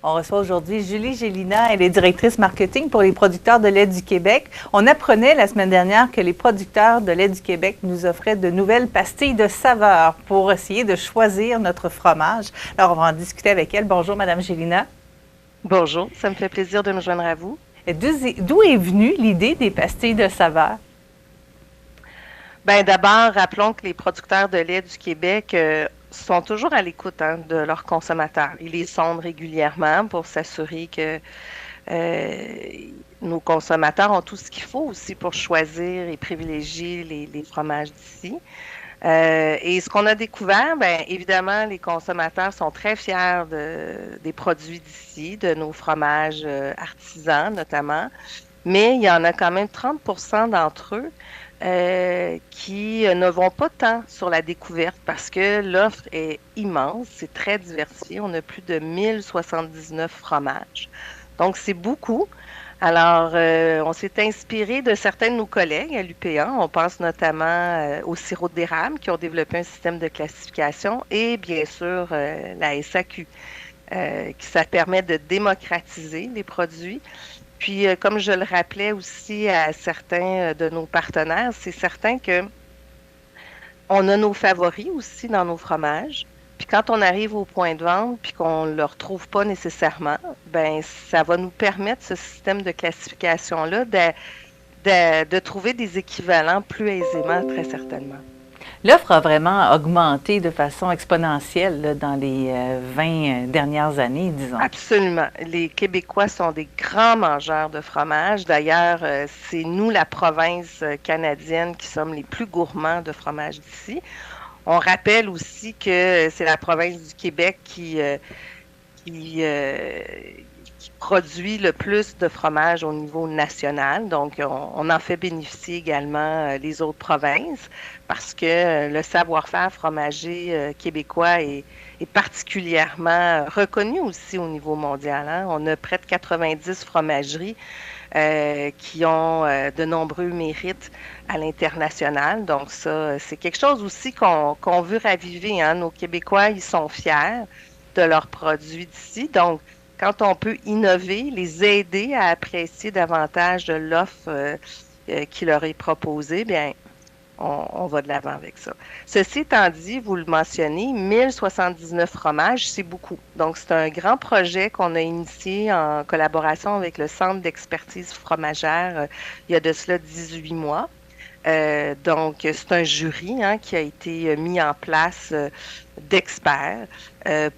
On reçoit aujourd'hui Julie Gélina, elle est directrice marketing pour les producteurs de lait du Québec. On apprenait la semaine dernière que les producteurs de lait du Québec nous offraient de nouvelles pastilles de saveur pour essayer de choisir notre fromage. Alors, on va en discuter avec elle. Bonjour, Madame Gélina. Bonjour, ça me fait plaisir de me joindre à vous. D'où est venue l'idée des pastilles de saveur? Ben d'abord, rappelons que les producteurs de lait du Québec sont toujours à l'écoute de leurs consommateurs. Ils les sondent régulièrement pour s'assurer que euh, nos consommateurs ont tout ce qu'il faut aussi pour choisir et privilégier les fromages d'ici. Et ce qu'on a découvert, ben évidemment, les consommateurs sont très fiers des produits d'ici, de nos fromages artisans notamment. Mais il y en a quand même 30% d'entre eux qui ne vont pas tant sur la découverte parce que l'offre est immense, c'est très diversifié. On a plus de 1079 fromages. Donc, c'est beaucoup. Alors, on s'est inspiré de certains de nos collègues à l'UPA. On pense notamment au sirop d'érable qui ont développé un système de classification et bien sûr la SAQ qui ça permet de démocratiser les produits. Puis, comme je le rappelais aussi à certains de nos partenaires, c'est certain que on a nos favoris aussi dans nos fromages. Puis quand on arrive au point de vente puis qu'on ne le retrouve pas nécessairement, ben ça va nous permettre ce système de classification-là de trouver des équivalents plus aisément, très certainement. L'offre a vraiment augmenté de façon exponentielle là, dans les 20 dernières années, disons. Absolument. Les Québécois sont des grands mangeurs de fromage. D'ailleurs, c'est nous, la province canadienne, qui sommes les plus gourmands de fromage d'ici. On rappelle aussi que c'est la province du Québec qui, euh, qui produit le plus de fromage au niveau national. Donc, on en fait bénéficier également les autres provinces parce que le savoir-faire fromager québécois est particulièrement reconnu aussi au niveau mondial, hein. On a près de 90 fromageries qui ont de nombreux mérites à l'international. Donc ça, c'est quelque chose aussi qu'on veut raviver, hein. Nos Québécois, ils sont fiers de leurs produits d'ici. Donc, quand on peut innover, les aider à apprécier davantage de l'offre qui leur est proposée, bien, on va de l'avant avec ça. Ceci étant dit, vous le mentionnez, 1079 fromages, c'est beaucoup. Donc, c'est un grand projet qu'on a initié en collaboration avec le Centre d'expertise fromagère il y a de cela 18 mois. Donc, c'est un jury qui a été mis en place d'experts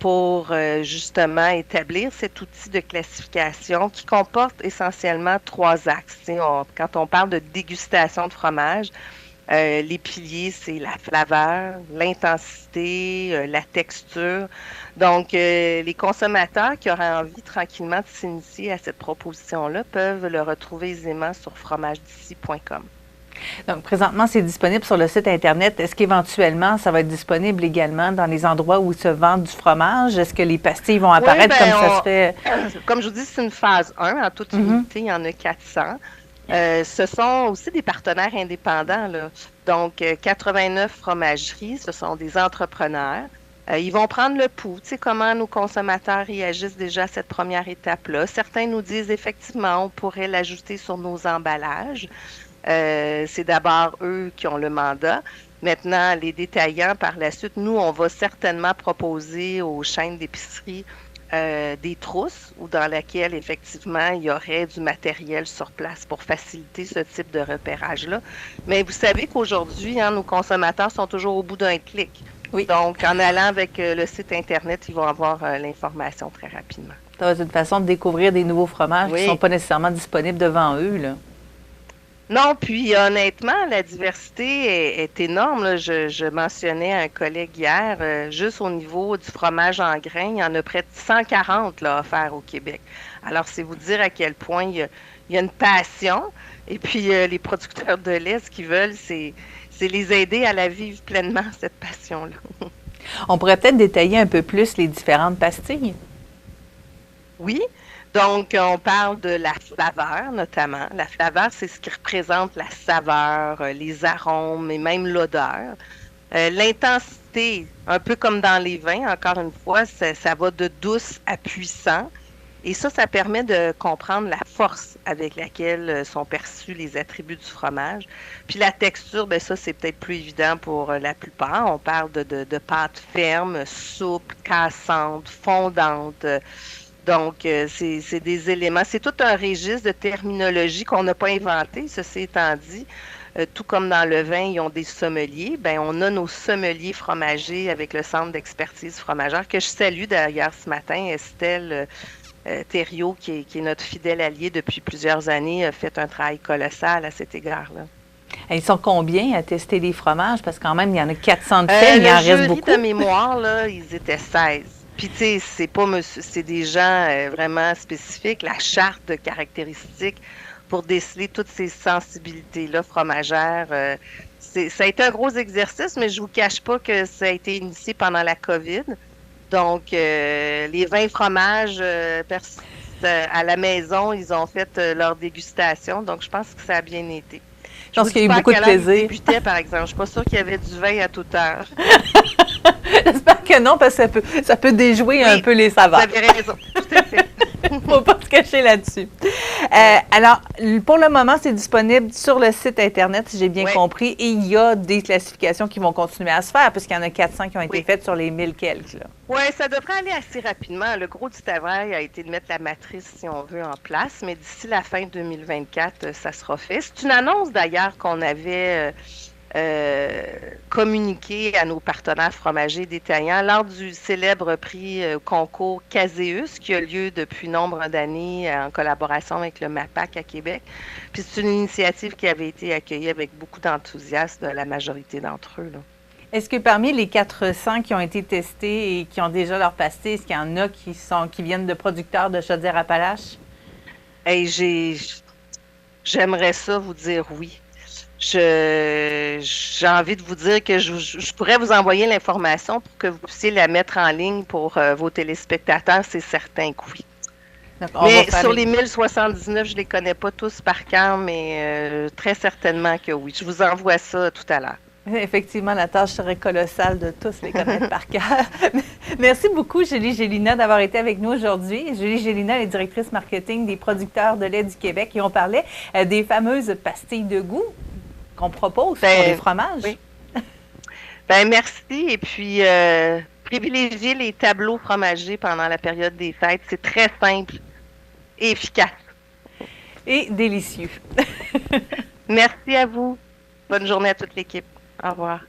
pour justement établir cet outil de classification qui comporte essentiellement trois axes. Quand on parle de dégustation de fromage, les piliers, c'est la flaveur, l'intensité, la texture. Donc, les consommateurs qui auraient envie tranquillement de s'initier à cette proposition-là peuvent le retrouver aisément sur fromagedici.com. Donc, présentement, c'est disponible sur le site Internet. Est-ce qu'éventuellement, ça va être disponible également dans les endroits où se vend du fromage? Est-ce que les pastilles vont Oui, apparaître comme ben, ça se fait? comme je vous dis, c'est une phase 1. En toute unité, il y en a 400. Ce sont aussi des partenaires indépendants, là. Donc, 89 fromageries, ce sont des entrepreneurs. Ils vont prendre le pouls, tu sais, comment nos consommateurs réagissent déjà à cette première étape-là. Certains nous disent effectivement, on pourrait l'ajouter sur nos emballages. C'est d'abord eux qui ont le mandat. Maintenant, les détaillants, par la suite, nous, on va certainement proposer aux chaînes d'épicerie des trousses ou dans laquelle, effectivement, il y aurait du matériel sur place pour faciliter ce type de repérage-là. Mais vous savez qu'aujourd'hui, nos consommateurs sont toujours au bout d'un clic. Oui, Donc, en allant avec le site Internet, ils vont avoir l'information très rapidement. ça va être une façon de découvrir des nouveaux fromages qui ne sont Oui. pas nécessairement disponibles devant eux, là. Non, puis honnêtement, la diversité est énorme, là. Je mentionnais à un collègue hier, juste au niveau du fromage en grains, il y en a près de 140 là, offerts au Québec. Alors, c'est vous dire à quel point il y a une passion. Et puis, les producteurs de lait, ce qu'ils veulent, c'est les aider à la vivre pleinement, cette passion-là. On pourrait peut-être détailler un peu plus les différentes pastilles. Oui, donc on parle de la flaveur notamment. La flaveur, c'est ce qui représente la saveur, les arômes et même l'odeur. L'intensité, un peu comme dans les vins, encore une fois, ça va de douce à puissant. Et ça permet de comprendre la force avec laquelle sont perçus les attributs du fromage. Puis la texture, ben ça, c'est peut-être plus évident pour la plupart. On parle de pâte ferme, souple, cassante, fondante. Donc, c'est des éléments. C'est tout un registre de terminologie qu'on n'a pas inventé, ceci étant dit. Tout comme dans le vin, ils ont des sommeliers. Ben, on a nos sommeliers fromagers avec le Centre d'expertise fromagère, que je salue d'ailleurs ce matin. Estelle Thériault, qui est notre fidèle allié depuis plusieurs années, a fait un travail colossal à cet égard-là. Ils sont combien à tester les fromages? Parce que quand même, il y en a 400 de faits, mais il en reste beaucoup. Le jury de mémoire, là, ils étaient 16. Puis, tu sais, c'est des gens vraiment spécifiques. La charte de caractéristiques pour déceler toutes ces sensibilités-là fromagères. Ça a été un gros exercice, mais je vous cache pas que ça a été initié pendant la COVID. Donc, les 20 fromages à la maison, ils ont fait leur dégustation. Donc, je pense que ça a bien été. Je pense qu'il y a eu beaucoup de plaisir. Débutait, par exemple. Je ne suis pas sûre qu'il y avait du vin à toute heure. J'espère que non, parce que ça peut déjouer un peu les saveurs. Vous avez raison, tout à fait. Faut pas se cacher là-dessus. Alors, pour le moment, c'est disponible sur le site Internet, si j'ai bien compris, et il y a des classifications qui vont continuer à se faire, puisqu'il y en a 400 qui ont été faites sur les 1000 quelques. Oui, ça devrait aller assez rapidement. Le gros du travail a été de mettre la matrice, si on veut, en place, mais d'ici la fin 2024, ça sera fait. C'est une annonce, d'ailleurs, qu'on avait communiqué à nos partenaires fromagers détaillants lors du célèbre prix concours Caséus qui a lieu depuis nombre d'années en collaboration avec le MAPAC à Québec. Puis c'est une initiative qui avait été accueillie avec beaucoup d'enthousiasme de la majorité d'entre eux, là. Est-ce que parmi les 400 qui ont été testés et qui ont déjà leur pastis, est-ce qu'il y en a qui viennent de producteurs de Chaudière-Appalaches? Hey, j'aimerais ça vous dire oui. J'ai envie de vous dire que je pourrais vous envoyer l'information pour que vous puissiez la mettre en ligne pour vos téléspectateurs, c'est certain que oui. Mais sur les 1079, je ne les connais pas tous par cœur, mais très certainement que oui. Je vous envoie ça tout à l'heure. Effectivement, la tâche serait colossale de tous les connaître par cœur. Merci beaucoup, Julie Gélina, d'avoir été avec nous aujourd'hui. Julie Gélina est directrice marketing des producteurs de lait du Québec et on parlait des fameuses pastilles de goût qu'on propose pour les fromages. Oui. Merci. Et puis, privilégier les tableaux fromagers pendant la période des fêtes. C'est très simple et efficace. Et délicieux. Merci à vous. Bonne journée à toute l'équipe. Au revoir.